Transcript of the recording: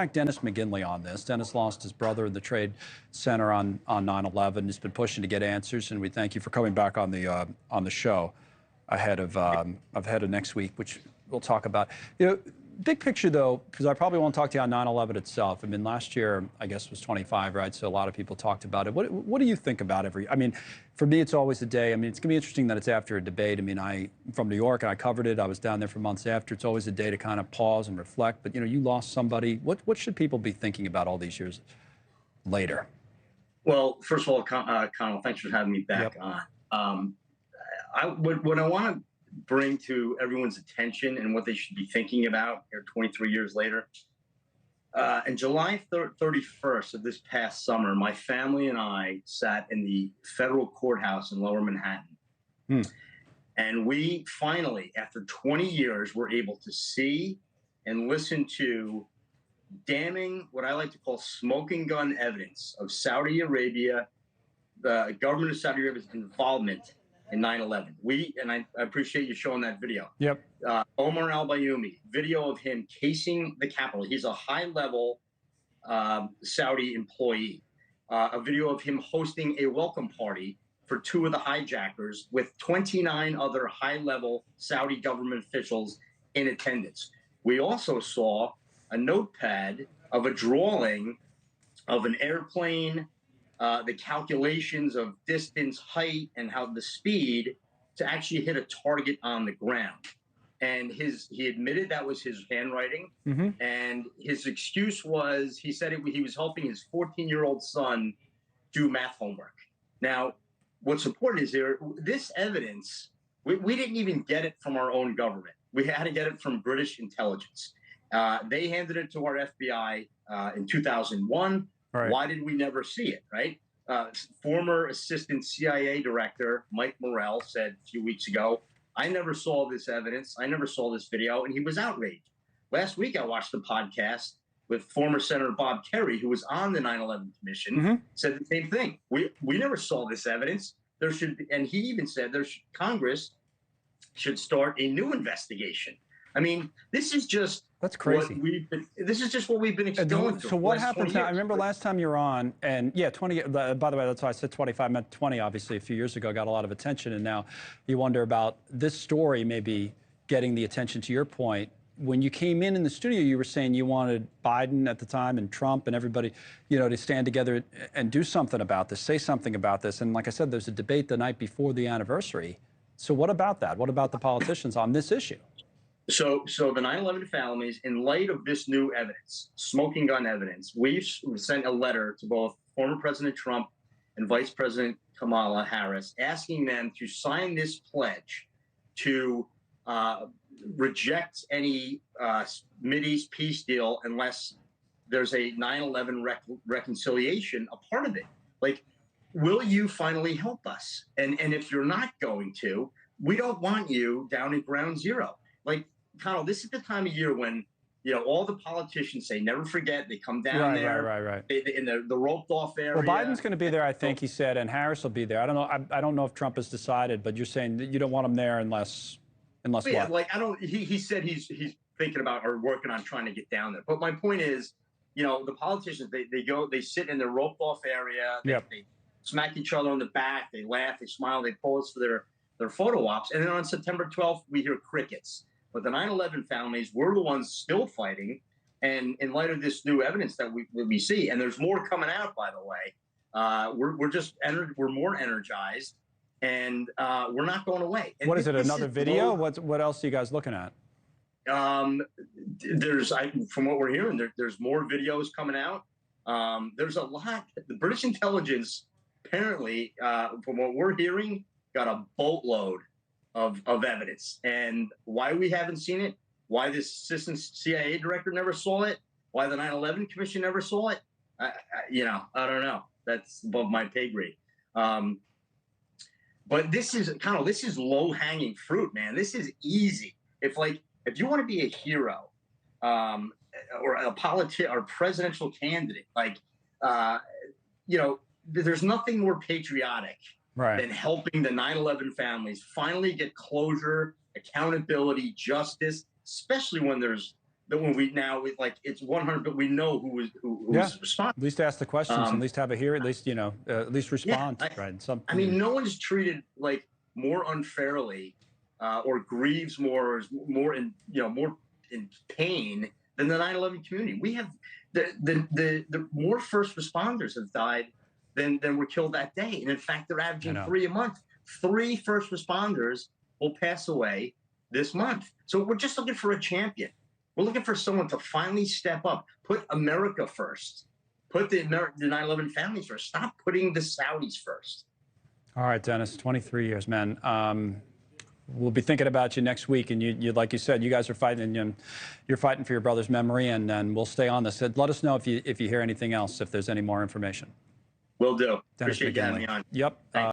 Dennis McGinley on this. Dennis lost his brother in the Trade Center on 9/11. He's been pushing to get answers, and we thank you for coming back on the show ahead of next week, which we'll talk about. Big picture though, because I probably won't talk to you on 9/11 itself. I mean, last year I guess was 25, right? So a lot of people talked about it. What do you think about I mean, for me it's always a day. I mean, it's gonna be interesting that it's after a debate. I mean, I'm from New York and I covered it. I was down there for months after. It's always a day to kind of pause and reflect. But you lost somebody. What should people be thinking about all these years later? Well, first of all, Connell, thanks for having me back on. What I want to bring to everyone's attention and what they should be thinking about here 23 years later. On July 31st of this past summer, my family and I sat in the federal courthouse in Lower Manhattan. And we finally, after 20 years, were able to see and listen to damning, what I like to call smoking gun evidence of Saudi Arabia, the government of Saudi Arabia's involvement in 9/11. And I appreciate you showing that video. Yep. Omar al-Bayoumi, video of him casing the Capitol. He's a high-level Saudi employee. A video of him hosting a welcome party for 2 of the hijackers with 29 other high-level Saudi government officials in attendance. We also saw a notepad of a drawing of an airplane, the calculations of distance, height, and how the speed to actually hit a target on the ground. And he admitted that was his handwriting. And his excuse was, he said he was helping his 14-year-old son do math homework. Now, what's important is this evidence, we didn't even get it from our own government. We had to get it from British intelligence. They handed it to our FBI in 2001. Right. Why did we never see it, right? Former assistant CIA director Mike Morrell said a few weeks ago, I never saw this evidence. I never saw this video. And he was outraged. Last week, I watched the podcast with former Senator Bob Kerrey, who was on the 9/11 Commission, said the same thing. We never saw this evidence. There should be, and he even said Congress should start a new investigation. I mean, this is just that's crazy. This is just what we've been going through. So what happened? I remember last time you were on, and yeah, 20. By the way, that's why I said 25. I meant 20. Obviously, a few years ago, got a lot of attention, and now you wonder about this story maybe getting the attention. To your point, when you came in the studio, you were saying you wanted Biden at the time and Trump and everybody, to stand together and do something about this, say something about this. And like I said, there's a debate the night before the anniversary. So what about that? What about the politicians on this issue? So the 9/11 families, in light of this new evidence, smoking gun evidence, we've sent a letter to both former President Trump and Vice President Kamala Harris, asking them to sign this pledge to reject any Mideast peace deal unless there's a 9/11 reconciliation a part of it. Like, will you finally help us? And if you're not going to, we don't want you down at ground zero. Like, Connell, this is the time of year when, all the politicians say, never forget, they come down there. Right. In the roped off area. Well, Biden's going to be there, I think he said, and Harris will be there. I don't know. I don't know if Trump has decided, but you're saying that you don't want him there unless yeah, what? He said he's thinking about or working on trying to get down there. But my point is, the politicians, they sit in their roped off area. They smack each other on the back. They laugh, they smile, they pose for their photo ops. And then on September 12th, we hear crickets. But the 9/11 families, we're the ones still fighting. And in light of this new evidence that we see, and there's more coming out, by the way, we're more energized, and we're not going away. And what is it? Another video? What else are you guys looking at? From what we're hearing, there's more videos coming out. There's a lot. The British intelligence, apparently, from what we're hearing, got a boatload of evidence. And why we haven't seen it, why this assistant CIA director never saw it, why the 9/11 Commission never saw it, I don't know. That's above my pay grade. But this is low-hanging fruit, man. This is easy. If you want to be a hero, or a presidential candidate, there's nothing more patriotic than helping the 9/11 families finally get closure, accountability, justice, especially when there's that when we now with like it's 100, but we know who was Yeah. responsible. At least ask the questions, at least have a hearing, at least, you know, at least Yeah, respond, right? Some, I mean, no one's treated like more unfairly or grieves more, or is more in more in pain than the 9/11 community. We have the more first responders have died than were killed that day, and in fact, they're I averaging know. 3 a month. 3 first responders will pass away this month. So we're just looking for a champion. We're looking for someone to finally step up, put America first, put the 9/11 families first. Stop putting the Saudis first. All right, Dennis, 23 years, man. We'll be thinking about you next week, and you like you said, you guys are fighting, and you're fighting for your brother's memory, and we'll stay on this. Let us know if you hear anything else, if there's any more information. Will do. Dennis Appreciate you having McGinley. me on. Yep.